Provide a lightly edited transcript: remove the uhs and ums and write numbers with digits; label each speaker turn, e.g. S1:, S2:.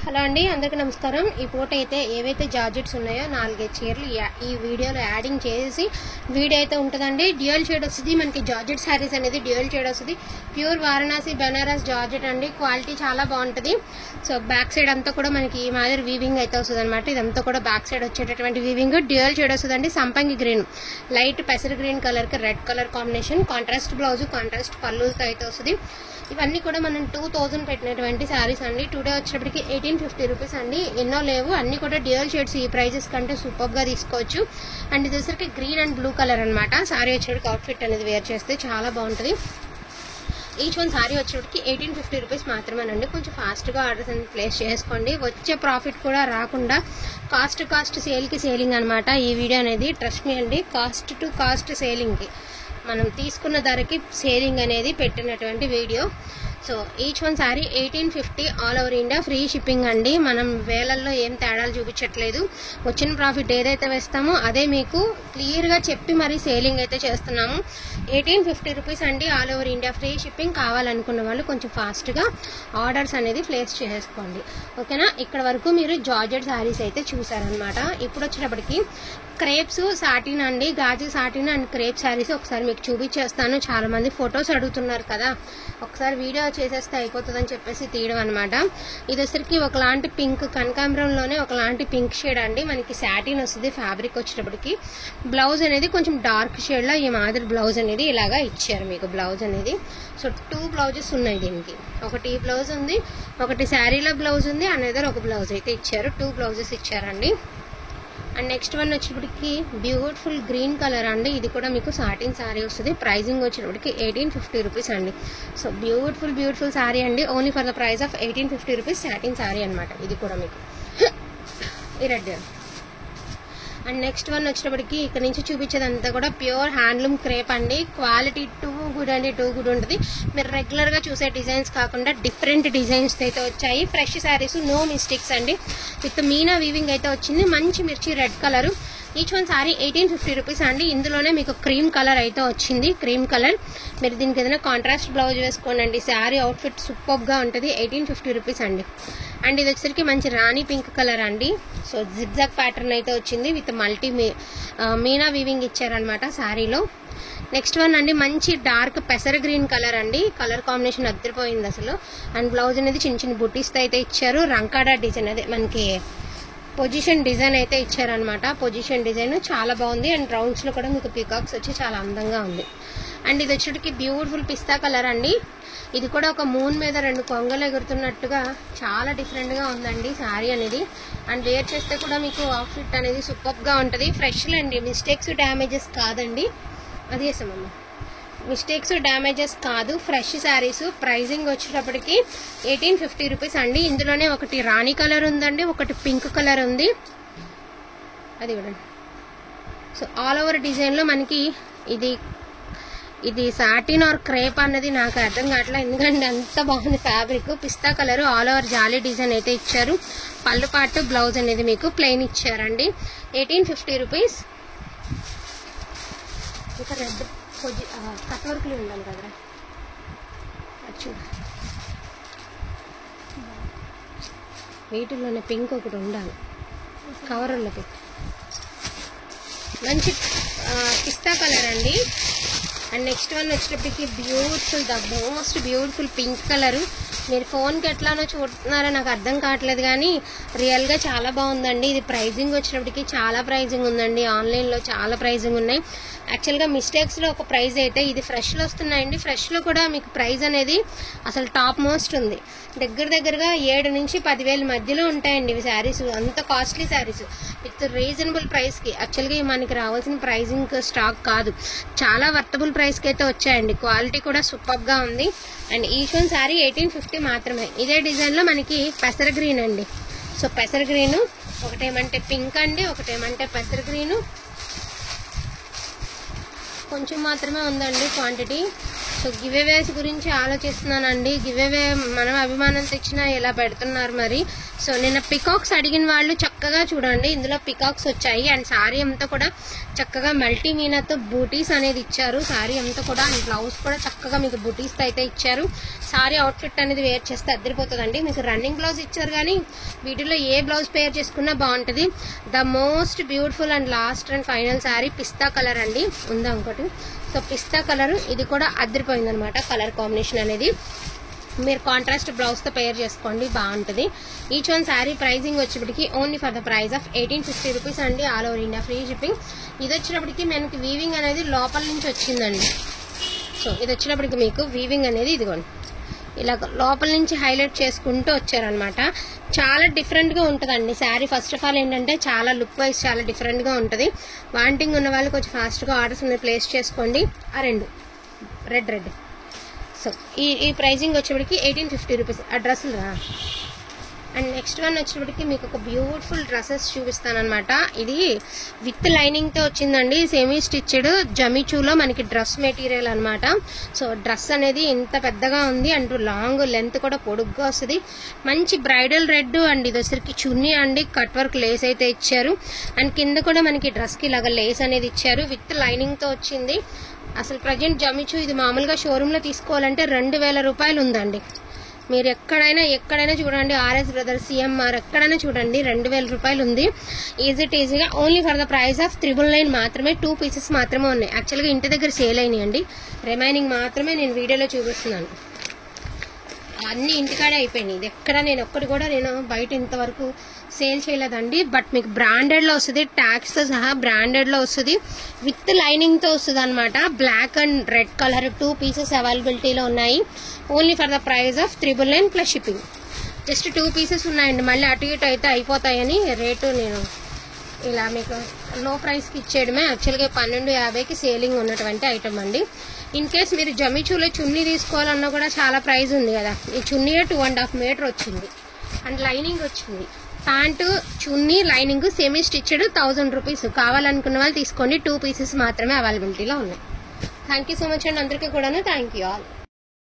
S1: Hello అండి, అందరికీ నమస్కారం. ఈ పూట అయితే ఏవైతే జార్జెట్స్ ఉన్నాయో 4 చీరలు ఈ వీడియోలో యాడింగ్ చేసి వీడియో అయితే ఉంటుందండి. డ్యూయల్ షేడ్ వస్తుంది మనకి. జార్జెట్ శారీస్ అనేది డ్యూయల్ షేడ్ వస్తుంది. ప్యూర్ వారణాసి బెనారస్ జార్జెట్ అండి. క్వాలిటీ చాలా బాగుంటుంది. సో బ్యాక్ సైడ్ అంతా కూడా మనకి ఈ మాదిరి వీవింగ్ అయితే వస్తుంది అనమాట. ఇదంతా కూడా బ్యాక్ సైడ్ వచ్చేటటువంటి వీవింగ్. డ్యూయల్ షేడ్ వస్తుందండి. సంపంగి గ్రీన్, లైట్ పెసర్ గ్రీన్ కలర్ కి red colour combination. Contrast blouse, contrast పళ్ళుతో అయితే వస్తుంది. ఇవన్నీ కూడా మనం 2000 పెట్టినటువంటి శారీస్ అండి. టుడే వచ్చేటప్పటికి 1850 రూపీస్ అండి. ఎన్నో లేవు, అన్ని కూడా డ్యూయల్ షేడ్స్. ఈ ప్రైజెస్ కంటే సూపర్ గా తీసుకోవచ్చు. అండ్ ఇది వచ్చరికి గ్రీన్ అండ్ బ్లూ కలర్ అనమాట. శారీ వచ్చేటికి అవుట్ఫిట్ అనేది వేర్ చేస్తే చాలా బాగుంటుంది. ఈచ్ వన్ శారీ వచ్చేటికి 1850 రూపీస్ మాత్రమేనండి. కొంచెం ఫాస్ట్గా ఆర్డర్స్ అనేది ప్లేస్ చేసుకోండి. వచ్చే ప్రాఫిట్ కూడా రాకుండా కాస్ట్ సేల్కి సేలింగ్ అనమాట ఈ వీడియో అనేది. ట్రస్ట్ మీ అండి, కాస్ట్ టు కాస్ట్ సేలింగ్కి మనం తీసుకున్న ధరకి సేలింగ్ అనేది పెట్టినటువంటి video. So each one sari 1850 all over India, free shipping అండి. మనం వేలల్లో ఏం తేడాలు చూపించట్లేదు. వచ్చిన ప్రాఫిట్ ఏదైతే వేస్తామో అదే మీకు క్లియర్గా చెప్పి మరీ సేలింగ్ అయితే చేస్తున్నాము. 1850 రూపీస్ అండి, all over India, free shipping. కావాలనుకున్న వాళ్ళు కొంచెం ఫాస్ట్గా ఆర్డర్స్ అనేది ప్లేస్ చేసుకోండి, ఓకేనా. ఇక్కడ వరకు మీరు జార్జెట్ శారీస్ అయితే చూసారనమాట. ఇప్పుడు వచ్చేటప్పటికి క్రేప్స్ సాటిన్ అండి, గాజు సాటిన్ అండ్ క్రేప్ శారీస్ ఒకసారి మీకు చూపించేస్తాను. చాలా మంది ఫొటోస్ అడుగుతున్నారు కదా, ఒకసారి వీడియో చేసేస్తే అయిపోతుందని చెప్పేసి తీయడం అనమాట. ఇది వచ్చరికి ఒకలాంటి పింక్, కనకాంబరంలోనే ఒకలాంటి పింక్ షేడ్ అండి. మనకి సాటిన్ వస్తుంది. ఫ్యాబ్రిక్ వచ్చేటప్పటికి బ్లౌజ్ అనేది కొంచెం డార్క్ షేడ్ లో ఈ మాదిరి బ్లౌజ్ అనేది ఇలాగా ఇచ్చారు మీకు. బ్లౌజ్ అనేది సో 2 బ్లౌజెస్ ఉన్నాయి దీనికి. ఒకటి ఈ బ్లౌజ్ ఉంది, ఒకటి శారీలో బ్లౌజ్ ఉంది, అనేదర్ ఒక బ్లౌజ్ అయితే ఇచ్చారు. 2 బ్లౌజెస్ ఇచ్చారండి. అండ్ నెక్స్ట్ వన్ వచ్చేటప్పటికి బ్యూటిఫుల్ గ్రీన్ కలర్ అండి. ఇది కూడా మీకు సాటిన్ శారీ వస్తుంది. ప్రైజింగ్ వచ్చేటప్పటికి 1850 రూపీస్ అండి. సో బ్యూటిఫుల్ శారీ అండి. Only for the price of 1850 rupees satin sari అనమాట. ఇది కూడా మీకు ఈ రెడ్. అండ్ నెక్స్ట్ వన్ వచ్చేటప్పటికి ఇక్కడ నుంచి చూపించేదంతా కూడా ప్యూర్ హ్యాండ్లూమ్ క్రేప్ అండి. క్వాలిటీ టూ గుడ్ అండి, టూ గుడ్ ఉంటుంది. మీరు రెగ్యులర్గా చూసే డిజైన్స్ కాకుండా డిఫరెంట్ డిజైన్స్ అయితే వచ్చాయి. ఫ్రెష్ శారీస్, నో మిస్టేక్స్ అండి. విత్ మీనా వీవింగ్ అయితే వచ్చింది. మంచి మిర్చి red colour. Each one sorry 1850 rupees అండి. ఇందులోనే మీకు క్రీమ్ కలర్ అయితే వచ్చింది. క్రీమ్ కలర్ మీరు దీనికి ఏదైనా కాంట్రాస్ట్ బ్లౌజ్ వేసుకోండి. శారీ అవుట్ఫిట్ సూపర్గా ఉంటుంది. 1850 రూపీస్ అండి. అండ్ ఇది వచ్చరికి మంచి రాణి పింక్ కలర్ అండి. సో జిగ్జాగ్ ప్యాటర్న్ అయితే వచ్చింది. విత్ మల్టీ మీనా వీవింగ్ ఇచ్చారనమాట శారీలో. నెక్స్ట్ వన్ అండి, మంచి డార్క్ పెసర్ గ్రీన్ కలర్ అండి. కలర్ కాంబినేషన్ అదిరిపోయింది అసలు. అండ్ బ్లౌజ్ అనేది చిన్న బుట్టీస్తో అయితే ఇచ్చారు. రంకాడా డిజైన్, అదే మనకి పొజిషన్ డిజైన్ అయితే ఇచ్చారనమాట. పొజిషన్ డిజైన్ చాలా బాగుంది. అండ్ రౌండ్స్ లో కూడా మీకు పీకాక్స్ వచ్చి చాలా అందంగా ఉంది. అండ్ ఇది వచ్చేటికి బ్యూటిఫుల్ పిస్తా కలర్ అండి. ఇది కూడా ఒక మూన్ మీద 2 కొంగలు ఎగురుతున్నట్టుగా చాలా డిఫరెంట్ గా ఉందండి శారీ అనేది. అండ్ వేర్ చేస్తే కూడా మీకు అవుట్ఫిట్ అనేది సూపర్ గా ఉంటుంది. ఫ్రెష్ అండి, మిస్టేక్స్ డ్యామేజెస్ కాదండి. అది వేసామమ్మా, మిస్టేక్స్ డ్యామేజెస్ కాదు, ఫ్రెష్ శారీస్. ప్రైజింగ్ వచ్చేటప్పటికి 1850 రూపీస్ అండి. ఇందులోనే ఒకటి రాణి కలర్ ఉందండి, ఒకటి పింక్ కలర్ ఉంది. అది కూడా సో ఆల్ ఓవర్ డిజైన్ లో మనకి ఇది సాటిన్ ఆర్ క్రేప్ అన్నది నాకు అర్థం కావట్లేదు, ఎందుకంటే అంత బాగుంది ఫ్యాబ్రిక్. పిస్తా కలర్ ఆల్ ఓవర్ జాలీ డిజైన్ అయితే ఇచ్చారు. పళ్ళు పాటు బ్లౌజ్ అనేది మీకు ప్లెయిన్ ఇచ్చారండి. 1850 రూపీస్. ఇక రెడ్ కట్ వర్క్లు ఉండాలి కదా, చూడ వీటిల్లోనే పింక్ ఒకటి ఉండాలి కవర్లో పెట్టి. మంచి పిస్తా కలర్ అండి. అండ్ నెక్స్ట్ వన్ వచ్చేటప్పటికి beautiful, the most beautiful pink colour. మీరు ఫోన్కి ఎట్లానో చూస్తున్నారో నాకు అర్థం కావట్లేదు, కానీ రియల్గా చాలా బాగుందండి. ఇది ప్రైజింగ్ వచ్చేటప్పటికి చాలా ప్రైజింగ్ ఉందండి. ఆన్లైన్లో చాలా ప్రైజింగ్ ఉన్నాయి. యాక్చువల్గా మిస్టేక్స్లో ఒక ప్రైజ్ అయితే, ఇది ఫ్రెష్లో వస్తున్నాయండి. ఫ్రెష్లో కూడా మీకు ప్రైజ్ అనేది అసలు టాప్ మోస్ట్ ఉంది. దగ్గరగా 7 నుంచి 10,000 మధ్యలో ఉంటాయండి ఇవి శారీస్. అంత కాస్ట్లీ శారీస్ విత్ రీజనబుల్ ప్రైస్కి. యాక్చువల్గా మనకి రావాల్సిన ప్రైజింగ్ స్టాక్ కాదు, చాలా వర్తబుల్ ప్రైస్కి అయితే వచ్చాయండి. క్వాలిటీ కూడా సూపర్గా ఉంది. అండ్ ఈచ్ వన్ శారీ 1850 మాత్రమే. ఇదే డిజైన్లో మనకి పెసర గ్రీన్ అండి. సో పెసర గ్రీను, ఒకటేమంటే పింక్ అండి, ఒకటేమంటే పెసర గ్రీను. కొంచెం మాత్రమే ఉందండి క్వాంటిటీ. సో గివ్ అవేస్ గురించి ఆలోచిస్తున్నానండి. గివ్ అవే మనం అభిమానం తెచ్చినా ఎలా పెడుతున్నారు మరి. సో నిన్న పికాక్స్ అడిగిన వాళ్ళు చక్కగా చూడండి, ఇందులో పికాక్స్ వచ్చాయి. అండ్ సారీ అంతా కూడా చక్కగా మల్టీ మీనాతో బూటీస్ అనేది ఇచ్చారు. సారీ అంతా కూడా అండ్ బ్లౌజ్ కూడా చక్కగా మీకు బూటీస్ అయితే ఇచ్చారు. సారీ అవుట్ఫిట్ అనేది వేర్ చేస్తే అద్దరిపోతుందండి. మీకు రన్నింగ్ బ్లౌజ్ ఇచ్చారు, కానీ వీటిలో ఏ బ్లౌజ్ పేర్ చేసుకున్నా బాగుంటుంది. The most beautiful and last and final sorry pista colour అండి. ఉందా ఇంకోటి. సో పిస్తా కలర్ ఇది కూడా అద్దరిపోయింది అనమాట. కలర్ కాంబినేషన్ అనేది మీరు కాంట్రాస్ట్ బ్లౌజ్తో పేర్ చేసుకోండి, బాగుంటుంది. ఈచ్ వన్ శారీ ప్రైజింగ్ వచ్చేప్పటికి only for the price of 1850 rupees అండి. All over India free shipping. ఇది వచ్చినప్పటికి మనకి వీవింగ్ అనేది లోపల నుంచి వచ్చిందండి. సో ఇది వచ్చినప్పటికి మీకు వీవింగ్ అనేది ఇదిగోండి ఇలా లోపల నుంచి హైలైట్ చేసుకుంటూ వచ్చారనమాట. చాలా డిఫరెంట్గా ఉంటుందండి శారీ. ఫస్ట్ ఆఫ్ ఆల్ ఏంటంటే చాలా లుక్ వైజ్ చాలా డిఫరెంట్గా ఉంటుంది. వాంటింగ్ ఉన్న వాళ్ళు కొంచెం ఫాస్ట్గా ఆర్డర్స్ అనేది ప్లేస్ చేసుకోండి. ఆ రెండు రెడ్. సో ఈ ప్రైజింగ్ వచ్చేప్పటికి 1850 రూపీస్. ఆ డ్రెస్సులు రా. అండ్ నెక్స్ట్ వన్ వచ్చేప్పటికి మీకు ఒక బ్యూటిఫుల్ డ్రెస్సెస్ చూపిస్తానమాట. ఇది విత్ లైనింగ్తో వచ్చిందండి. సెమీ స్టిచ్డ్ జమిచూలో మనకి డ్రెస్ మెటీరియల్ అనమాట. సో డ్రెస్ అనేది ఇంత పెద్దగా ఉంది అండ్ లాంగ్ లెంత్ కూడా పొడుగ్గా వస్తుంది. మంచి బ్రైడల్ రెడ్ అండ్ ఇది వచ్చరికి చున్నీ అండి. కట్ వర్క్ లేస్ అయితే ఇచ్చారు. అండ్ కింద కూడా మనకి డ్రెస్కి ఇలాగ లేస్ అనేది ఇచ్చారు. విత్ లైనింగ్తో వచ్చింది. అసలు ప్రజెంట్ జమిచూ ఇది మామూలుగా షోరూంలో తీసుకోవాలంటే 2000 రూపాయలు ఉందండి. మీరు ఎక్కడైనా చూడండి, ఆర్ఎస్ బ్రదర్స్, సిఎంఆర్ ఎక్కడైనా చూడండి 2000 రూపాయలు ఉంది. ఈజీగా only for the price of 999 మాత్రమే. 2 పీసెస్ మాత్రమే ఉన్నాయి. యాక్చువల్గా ఇంటి దగ్గర సేల్ అయినాయండి, రిమైనింగ్ మాత్రమే నేను వీడియోలో చూపిస్తున్నాను. అన్ని ఇంటికాడే అయిపోయినాయి. ఇది ఎక్కడ నేను ఒక్కటి కూడా నేను బయట ఇంతవరకు సేల్ చేయలేదండి. బట్ మీకు బ్రాండెడ్లో వస్తుంది, ట్యాగ్స్తో సహా బ్రాండెడ్లో వస్తుంది. విత్ లైనింగ్తో వస్తుంది అనమాట. Black and red colour 2 pieces అవైలబిలిటీలో ఉన్నాయి. Only for the price of 999 plus shipping. Just 2 pieces ఉన్నాయండి. మళ్ళీ అటు ఇటు అయితే అయిపోతాయని రేటు నేను ఇలా మీకు లో ప్రైస్కి ఇచ్చేయడమే. యాక్చువల్గా 1250కి సేలింగ్ ఉన్నటువంటి ఐటమ్ అండి. ఇన్ కేస్ మీరు జమిచూలో చున్నీ తీసుకోవాలన్నా కూడా చాలా ప్రైస్ ఉంది కదా. ఈ చున్నీ 2.5 మీటర్ వచ్చింది అండ్ లైనింగ్ వచ్చింది. ప్యాంటు, చున్నీ, లైనింగ్ సెమీ స్టిచ్డ్ 1000 రూపీస్. కావాలనుకున్న వాళ్ళు తీసుకోండి. 2 పీసెస్ మాత్రమే అవైలబిలిటీలో ఉన్నాయి. థ్యాంక్ యూ సో మచ్ అండి అందరికీ కూడా. Thank you all.